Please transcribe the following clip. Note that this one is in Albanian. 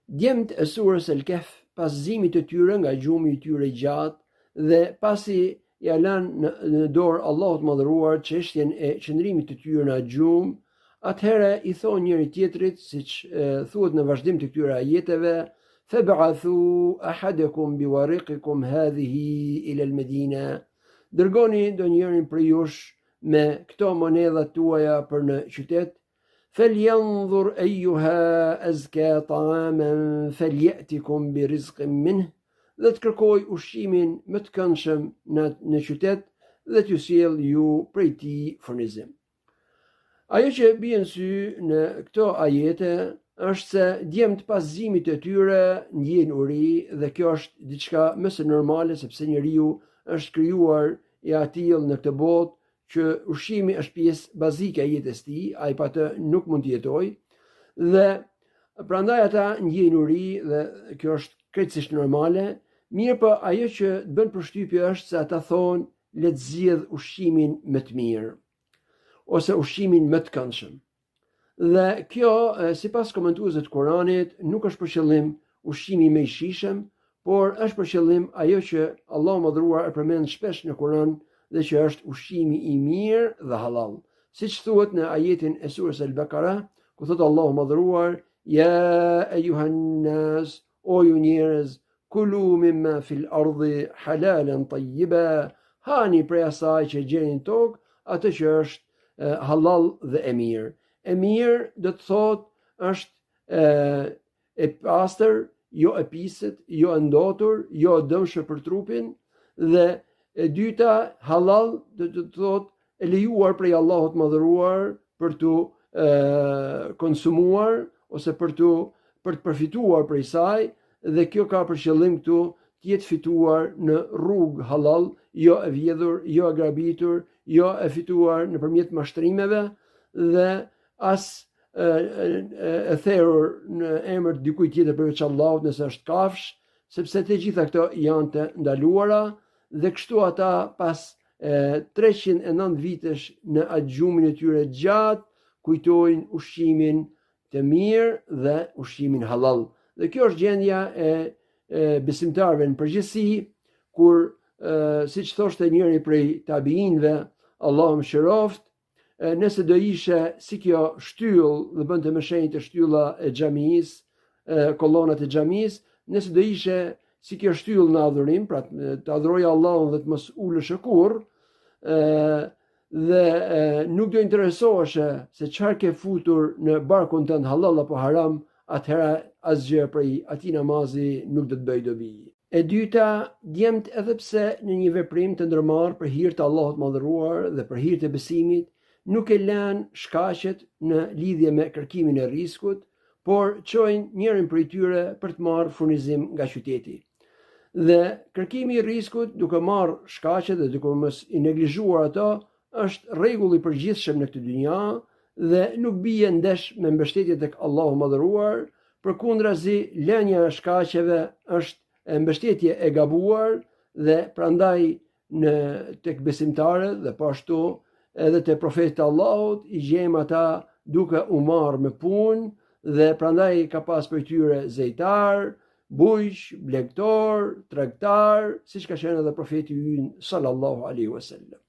Djemtë e surës El Kehf, pas zimit të tyre nga gjumi i tyre i gjatë dhe pasi ja lanë në dorë Allahut Madhëruar çështjen e qëndrimit të tyre në gjumë, atëherë i thonë njëri tjetrit, siç thuhet në vazhdim të këtyre ajeteve, fab'athu ahadakum biwariqikum hadhihi ila al-Medina, dërgoni ndonjërin prej jush me këto monedhat tuaja për në qytet, falyanzur ayyuha azka ta'aman falyatikum birizqin minh, dhe të kërkoj ushqimin më të këndshëm në qytet dhe t'ju sjell ju prej tij furnizim. Ajo që bie në sy në këto ajete është se djemtë pas zimit të tyre ndjejnë uri, dhe kjo është diçka më së normale, sepse njeriu është krijuar i atill në këtë botë që ushqimi është pjesë bazike e jetës tij, ai pa të nuk mund të jetojë, dhe prandaj ata ndjejnë uri dhe kjo është krejtësisht normale. Mirë, po ajo që të bën përshtypje është se ata thonë le të zgjedh ushqimin më të mirë ose ushqimin më të këndshëm. Dhe kjo, sipas komentuesve të Kuranit, nuk është për qëllim ushqimi më i shijshëm, por është për qëllim ajo që Allahu Madhëruar e përmend shpesh në Kuran dhe që është ushqimi i mirë dhe halal. Siç thuhet në ajetin e surës Al-Baqara, ku thotë Allahu Madhëruar, ja ayyuhan nas, o ju njerëz, kulu mimma fil ardi halalan tayyiba, hani prej asaj që gjeni në tokë atë që është halal dhe e mirë. E mirë do të thotë është e pastër, jo e piset, jo e ndotur, jo e dëmshme për trupin, dhe e dyta halal do të thotë e lejuar prej Allahut Madhëruar për të konsumuar ose për të përfituar prej saj, dhe kjo ka për qëllim këtu të jetë fituar në rrugë halal, jo e vjedhur, jo e grabitur, jo e fituar nëpërmjet mashtrimeve dhe as e therrur në emër të dikujt tjetër përveç Allahut nëse është kafsh, sepse të gjitha këto janë të ndaluara, dhe kështu ata pas 309 vitesh në gjumin e tyre gjatë kujtojnë ushqimin të mirë dhe ushqimin halal. Dhe kjo është gjendja e besimtarëve në përgjithësi, kur siç thoshte njëri prej tabiinëve, Allahu mëshiroft, nëse do ishe si kjo shtyllë dhe bënte më shenjtë të shtylla e xhamisë, kolonat e xhamisë, nëse do ishe si kjo shtyllë në adhurim, pra të adhuroje Allahun dhe të mos ulesh kurrë, dhe nuk do interesoheshe se çfarë ke futur në barkun tënd halal apo haram, atëherë asgjë prej atij namazi nuk do të bëj dobi. E dyta, djemtë edhe pse në një veprim të ndërmarrë për hir të Allahut Madhëruar dhe për hir të besimit, nuk e lanë shkaqet në lidhje me kërkimin e riskut, por çojnë njërin prej tyre për të marrë furnizim nga qyteti. Dhe kërkimi i riskut duke marrë shkaqet dhe duke mos i neglizhuar ato është rregull i përgjithshëm në këtë dynja dhe nuk bie ndesh me mbështetjen tek Allahu Madhëruar, përkundrazi lënia e shkaqeve është mbështetje e gabuar, dhe prandaj tek besimtarët dhe po ashtu edhe te profetët e Allahut i gjejmë ata duke u marrë me punë, dhe prandaj ka pas për tyre zejtar, bujq, blegtor, tregtar, siç ka qenë edhe profeti ynë sallallahu alaihi wasallam.